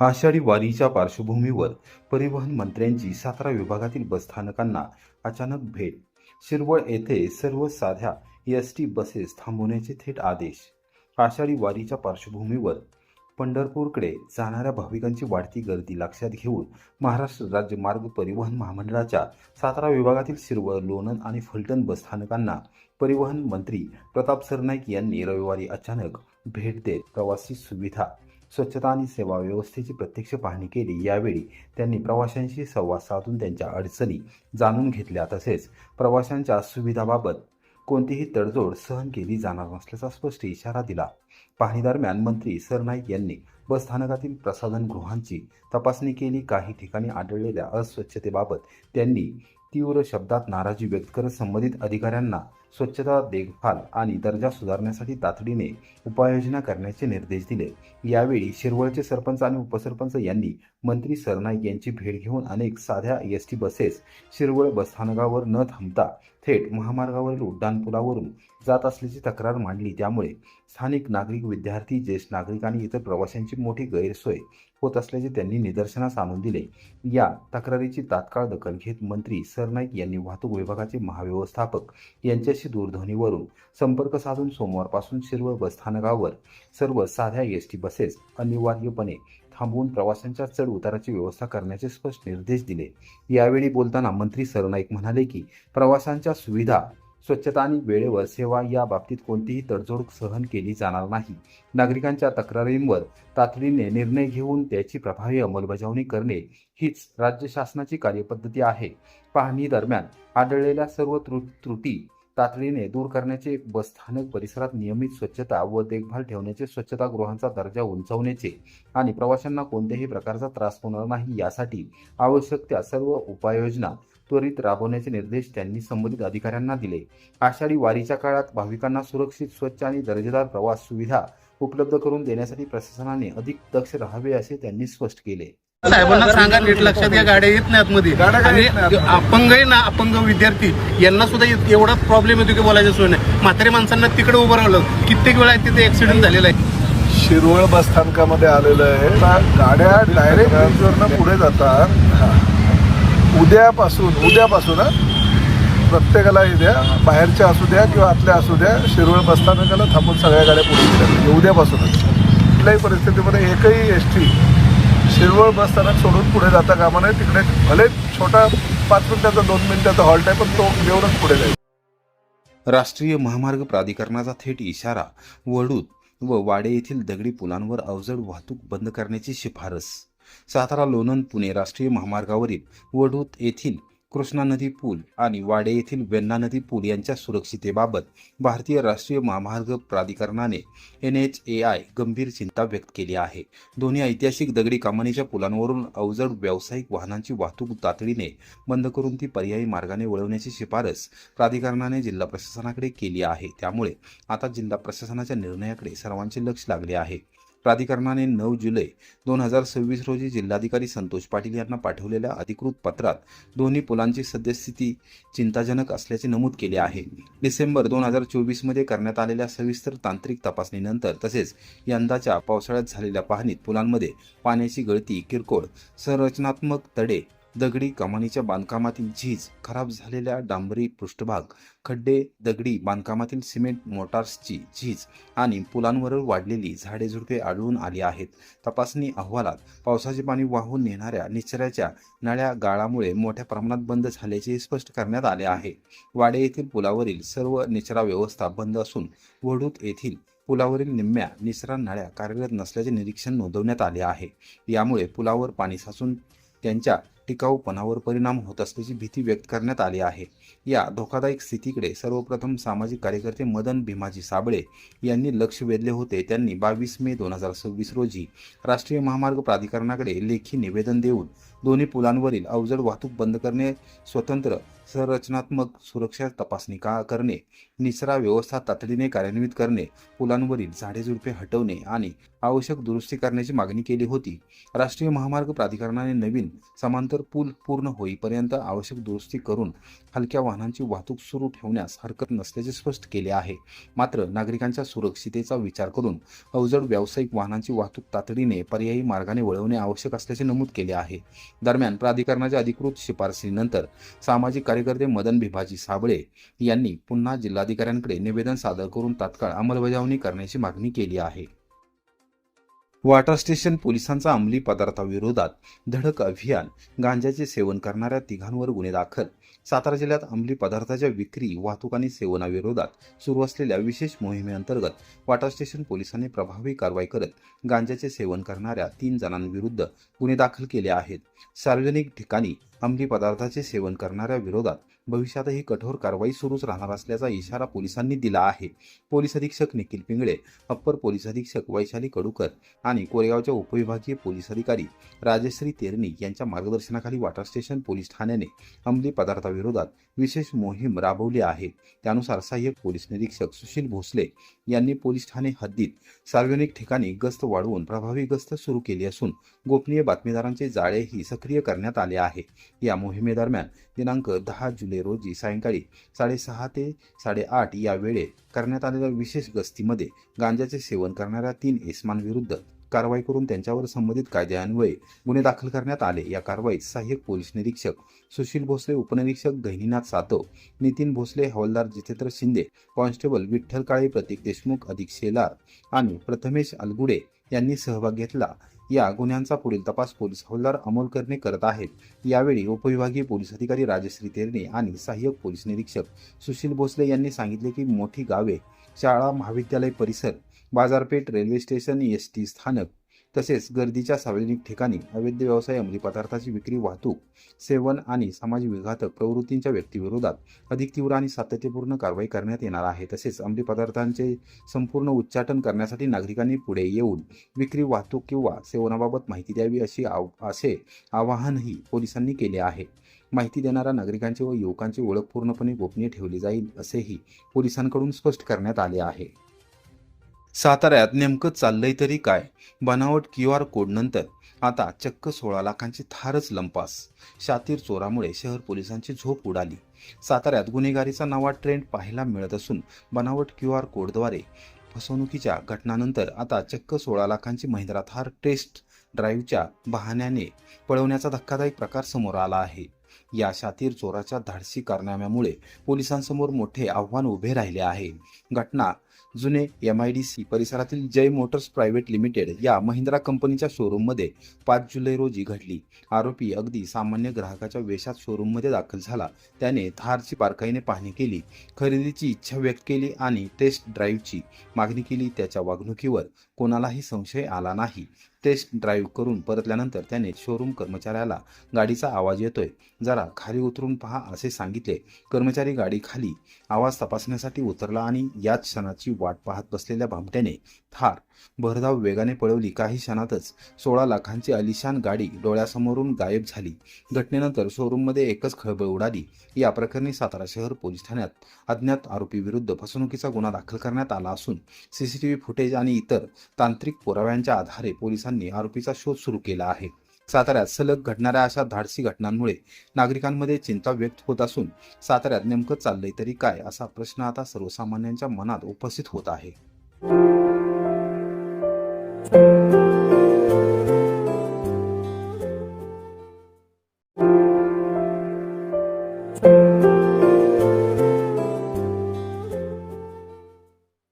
आषाढी वारीच्या पार्श्वभूमीवर परिवहन मंत्र्यांची सातारा विभागातील बसस्थानकांना अचानक भेट. शिरवळ येथे सर्व साध्या एसटी बसेस थांबवण्याचे थेट आदेश. आषाढी वारीच्या पार्श्वभूमीवर पंढरपूरकडे जाणाऱ्या भाविकांची वाढती गर्दी लक्षात घेऊन महाराष्ट्र राज्य मार्ग परिवहन महामंडळाच्या सातारा विभागातील शिरवळ, लोणंद आणि फलटण बसस्थानकांना परिवहन मंत्री प्रताप सरनाईक यांनी रविवारी अचानक भेट देत प्रवासी सुविधा, स्वच्छता आणि सेवा व्यवस्थेची प्रत्यक्ष पाहणी केली. यावेळी त्यांनी प्रवाशांशी संवाद साधून त्यांच्या अडचणी जाणून घेतल्या. तसेच प्रवाशांच्या सुविधाबाबत कोणतीही तडजोड सहन केली जाणार नसल्याचा स्पष्ट इशारा दिला. पाहणीदरम्यान मंत्री सरनाईक यांनी बसस्थानकातील प्रसाधनगृहांची तपासणी केली. काही ठिकाणी आढळलेल्या अस्वच्छतेबाबत त्यांनी तीव्र शब्दात नाराजी व्यक्त करत संबंधित अधिकाऱ्यांना स्वच्छता, देखभाल आणि दर्जा सुधारण्यासाठी तातडीने उपाययोजना करण्याचे निर्देश दिले. यावेळी शिरवळचे सरपंच आणि उपसरपंच यांनी मंत्री सरनाईक यांची भेट घेऊन अनेक साध्या एसटी बसेस शिरवळ बसस्थानकावर न थांबता थेट महामार्गावरील उड्डाणपुलावरून जात असल्याची तक्रार मांडली. त्यामुळे स्थानिक नागरिक, विद्यार्थी, ज्येष्ठ नागरिक आणि इतर प्रवाशांची मोठी गैरसोय होत असल्याचे त्यांनी निदर्शनास आणून दिले. या तक्रारीची तात्काळ दखल घेत मंत्री सरनाईक यांनी वाहतूक विभागाचे महाव्यवस्थापक यांच्याशी दूरध्वनीवरून संपर्क साधून सोमवारपासून शिरवळ बसस्थानकावर सर्व साध्या एसटी बसेस अनिवार्यपणे थांबवून प्रवाशांच्या चढ उताराची व्यवस्था करण्याचे स्पष्ट निर्देश दिले. यावेळी बोलताना मंत्री सरनाईक म्हणाले की प्रवाशांच्या सुविधा, स्वच्छता आणि वेळेवर सेवा या बाबतीत कोणतीही तडजोड सहन केली जाणार नाही. नागरिकांच्या तक्रारींवर तातडीने निर्णय घेऊन त्याची प्रभावी अंमलबजावणी करणे हीच राज्य शासनाची कार्यपद्धती आहे. पाहणी दरम्यान आढळलेल्या सर्व त्रुटी तातडीने दूर करण्याचे, बसस्थानक परिसरात नियमित स्वच्छता व देखभाल ठेवण्याचे, स्वच्छतागृहांचा दर्जा उंचावण्याचे आणि प्रवाशांना कोणत्याही प्रकारचा त्रास होणार नाही यासाठी आवश्यक त्या सर्व उपाययोजना त्वरित राबवण्याचे निर्देश त्यांनी संबंधित अधिकाऱ्यांना दिले. आषाढी वारीच्या काळात भाविकांना सुरक्षित, स्वच्छ आणि दर्जेदार प्रवास सुविधा उपलब्ध करून देण्यासाठी प्रशासनाने अधिक दक्ष राहावे असे त्यांनी स्पष्ट केले. साहेबांना सांगा, नीट लक्षात घ्या, गाड्या येत नाहीत मध्ये. आणि अपंग आहे ना, अपंग विद्यार्थी यांना सुद्धा एवढा प्रॉब्लेम येतो की बोलायचं सोय नाही. म्हातारी माणसांना तिकडे उभं राहिलं, कित्येक वेळा तिथे ऍक्सिडेंट झालेला आहे. शिरवळ बस स्थानकामध्ये आलेलं आहे. गाड्या डायरेक्ट पुढे जातात. उद्यापासून प्रत्येकाला द्या, बाहेरच्या असू द्या किंवा आतल्या असू द्या, शिरवळ बस स्थानकाला थांबून सगळ्या गाड्या पुढे गेल्या. उद्यापासूनच कुठल्याही परिस्थितीमध्ये एकही एसटी शिरवळ बस स्थानक सोडून पुढे जाता कामा नये. तिकडे भले छोटा 5 मिनिटाचा 2 मिनिटाचा हॉल्ट आहे, पण तो घेऊनच पुढे जाईल. राष्ट्रीय महामार्ग प्राधिकरणाचा थेट इशारा. वडूद व वाडे येथील दगडी पुलांवर अवजड वाहतूक बंद करण्याची शिफारस. सातारा, लोणंद, पुणे राष्ट्रीय महामार्गावरील वडूद येथील कृष्णा नदी पूल आणि वाडे येथील वेण्णा नदी पूल यांच्या सुरक्षितेबाबत भारतीय राष्ट्रीय महामार्ग प्राधिकरणाने NHAI गंभीर चिंता व्यक्त केली आहे. दोन्ही ऐतिहासिक दगडी कमानीच्या पुलांवरून अवजड व्यावसायिक वाहनांची वाहतूक तातडीने बंद करून ती पर्यायी मार्गाने वळवण्याची शिफारस प्राधिकरणाने जिल्हा प्रशासनाकडे केली आहे. त्यामुळे आता जिल्हा प्रशासनाच्या निर्णयाकडे सर्वांचे लक्ष लागले आहे. प्राधिकरणाने 9 जुलै 2026 रोजी जिल्हाधिकारी संतोष पाटील यांना पाठवलेल्या अधिकृत पत्रात दोन्ही पुलांची सद्यस्थिती चिंताजनक असल्याचे नमूद केले आहे. डिसेंबर 2024 मध्ये करण्यात आलेल्या सविस्तर तांत्रिक तपासणीनंतर तसेच यंदाच्या पावसाळ्यात झालेल्या पाहणीत पुलांमध्ये पाण्याची गळती, किरकोळ संरचनात्मक तडे, दगडी कमानीच्या बांधकामातील झीज, खराब झालेल्या डांबरी पृष्ठभाग, खड्डे, दगडी बांधकामातील सिमेंट मोटार्सची झीज आणि पुलांवर वाढलेली झाडे झुडपे आढळून आली आहेत. तपासणी अहवालात पावसाचे पाणी वाहून नेणाऱ्या निचऱ्याच्या नळ्या गाळामुळे मोठ्या प्रमाणात बंद झाल्याचे स्पष्ट करण्यात आले आहे. वाडे येथील पुलावरील सर्व निचरा व्यवस्था बंद असून वडूद येथील पुलावरील निम्म्या निचरा नळ्या कार्यरत नसल्याचे निरीक्षण नोंदवण्यात आले आहे. यामुळे पुलावर पाणी साचून त्यांच्या टिकाऊपणावर परिणाम होत असल्याची भीती व्यक्त करण्यात आली आहे. या धोकादायक स्थितीकडे सर्वप्रथम सामाजिक कार्यकर्ते मदन भीमाजी साबळे यांनी लक्ष वेधले होते. त्यांनी 22 मे 2026 रोजी राष्ट्रीय महामार्ग प्राधिकरणाकडे लेखी निवेदन देऊन दोन्ही पुलांवरील अवजड वाहतूक बंद करणे, स्वतंत्र संरचनात्मक सुरक्षा तपासणी करणे, निचरा व्यवस्था तातडीने कार्यान्वित करणे, पुलांवरील झाडेझुडपे हटवणे आणि आवश्यक दुरुस्ती करण्याची मागणी केली होती. राष्ट्रीय महामार्ग प्राधिकरणाने नवीन समांतर पूल पूर्ण होईपर्यंत आवश्यक दुरुस्ती करून हलक्या वाहनांची वाहतूक सुरू ठेवण्यास हरकत नसल्याचे स्पष्ट केले आहे. मात्र नागरिकांच्या सुरक्षितेचा विचार करून अवजड व्यावसायिक वाहनांची वाहतूक तातडीने पर्यायी मार्गाने वळवणे आवश्यक असल्याचे नमूद केले आहे. दरम्यान प्राधिकरणाच्या अधिकृत शिफारसीनंतर सामाजिक कार्यकर्ते मदन भिभाजी साबळे यांनी पुन्हा जिल्हाधिकाऱ्यांकडे निवेदन सादर करून तात्काळ अंमलबजावणी करण्याची मागणी केली आहे. वॉटर स्टेशन पोलिसांचा अंमली पदार्थाविरोधात धडक अभियान, गांजाचे सेवन करणाऱ्या तिघांवर गुन्हे दाखल. सातारा जिल्ह्यात अंमली पदार्थाच्या विक्री, वाहतूक आणि सेवनाविरोधात सुरू असलेल्या विशेष मोहिमेअंतर्गत वॉटर स्टेशन पोलिसांनी प्रभावी कारवाई करत गांजाचे सेवन करणाऱ्या 3 जणांविरुद्ध गुन्हे दाखल केले आहेत. सार्वजनिक ठिकाणी अंमली पदार्थाचे सेवन करणाऱ्या विरोधात भविष्यातही कठोर कारवाई सुरूच राहणार असल्याचा इशारा पोलिसांनी दिला आहे. पोलीस अधीक्षक निखिल पिंगळे, अप्पर पोलीस अधीक्षक वैशाली कडूकर आणि कोरेगावच्या उपविभागीय पोलीस अधिकारी राजश्री तेरणी यांच्या मार्गदर्शनाखाली वॉटर स्टेशन पोलीस ठाण्याने अंमली पदार्थाविरोधात विशेष मोहीम राबवली आहे. त्यानुसार सहाय्यक पोलीस निरीक्षक सुशील भोसले यांनी पोलीस ठाणे हद्दीत सार्वजनिक ठिकाणी गस्त वाढवून प्रभावी गस्त सुरू केली असून गोपनीय बातमीदारांचे जाळेही सक्रिय करण्यात आले आहे. या मोहिमेदरम्यान दिनांक 10 जुलै रोजी सायंकाळी 6:30 ते 8:30 या वेळेत करण्यात आलेल्या विशेष गस्तीमध्ये गांजाचे सेवन करणाऱ्या 3 इसमांविरुद्ध कारवाई करून त्यांच्यावर संबंधित कायद्यान्वये गुन्हे दाखल करण्यात आले. या कारवाईत सहाय्यक पोलीस निरीक्षक सुशील भोसले, उपनिरीक्षक गहिनीनाथ सातव, नितीन भोसले, हवालदार जितेंद्र शिंदे, कॉन्स्टेबल विठ्ठल काळे, प्रतीक देशमुख, अधिक शेलार आणि प्रथमेश अलगुडे यांनी सहभाग घेतला. या गुन्ह्यांचा पुढील तपास पोलीस हवालदार अमोल करणे करत आहेत. यावेळी उपविभागीय पोलीस अधिकारी राजश्री तेरणे आणि सहाय्यक पोलीस निरीक्षक सुशील भोसले यांनी सांगितले की मोठी गावे, शाळा, महाविद्यालय परिसर, बाजारपेठ, रेल्वे स्टेशन, एसटी स्थानक तसेच गर्दीच्या सार्वजनिक ठिकाणी अवैध व्यवसाय, अंमली पदार्थाची विक्री, वाहतूक, सेवन आणि समाजविघातक प्रवृत्तींच्या व्यक्तीविरोधात अधिक तीव्र आणि सातत्यपूर्ण कारवाई करण्यात येणार आहे. तसेच अंमली पदार्थांचे संपूर्ण उच्चाटन करण्यासाठी नागरिकांनी पुढे येऊन विक्री, वाहतूक किंवा सेवनाबाबत माहिती द्यावी असे आवाहनही पोलिसांनी केले आहे. माहिती देणाऱ्या नागरिकांची व युवकांची ओळख पूर्णपणे गोपनीय ठेवली जाईल असेही पोलिसांकडून स्पष्ट करण्यात आले आहे. साताऱ्यात नेमकं चाललंय तरी काय? बनावट QR कोडनंतर आता चक्क 16 लाखांची थारच लंपास. शातीर चोरामुळे शहर पोलिसांची झोप उडाली. साताऱ्यात गुन्हेगारीचा नवा ट्रेंड पाहायला मिळत असून बनावट QR कोडद्वारे फसवणुकीच्या घटनांनंतर आता चक्क 16 लाखांची महिंद्रा थार टेस्ट ड्राईव्हच्या बहाण्याने पळवण्याचा धक्कादायक प्रकार समोर आला आहे. या शातीर चोराच्या धाडसी कारनाम्यामुळे पोलिसांसमोर मोठे आव्हान उभे राहिले आहे. घटना जुने MIDC परिसरातील जय मोटर्स प्रायव्हेट लिमिटेड या महिंद्रा कंपनीच्या शोरूममध्ये 5 जुलै रोजी घडली. आरोपी अगदी सामान्य ग्राहकाच्या वेशात शोरूममध्ये दाखल झाला. त्याने थारची बारकाईने पाहणी केली, खरेदीची इच्छा व्यक्त केली आणि टेस्ट ड्राईव्हची मागणी केली. त्याच्या वागणुकीवर कोणालाही संशय आला नाही. टेस्ट ड्राईव्ह करून परतल्यानंतर त्याने शोरूम कर्मचाऱ्याला गाडीचा आवाज येतोय, जरा खाली उतरून पहा असे सांगितले. कर्मचारी गाडी खाली आवाज तपासण्यासाठी उतरला आणि याच क्षणाची वाट पाहत बसलेल्या भामट्याने थार भरधाव वेगाने पळवली. काही क्षणातच 16 लाखांची आलिशान गाडी डोळ्यासमोरून गायब झाली. घटनेनंतर शोरूममध्ये एकच खळबळ उडाली. या प्रकरणी सातारा शहर पोलीस ठाण्यात अज्ञात आरोपीविरुद्ध फसवणुकीचा गुन्हा दाखल करण्यात आला असून CCTV फुटेज आणि इतर तांत्रिक पुराव्यांच्या आधारे पोलिसांनी आरोपीचा शोध सुरू केला आहे. साताऱ्यात सलग घडणाऱ्या अशा धाडसी घटनांमुळे नागरिकांमध्ये चिंता व्यक्त होत असून साताऱ्यात नेमकं चाललंय तरी काय असा प्रश्न आता सर्वसामान्यांच्या मनात उपस्थित होत आहे.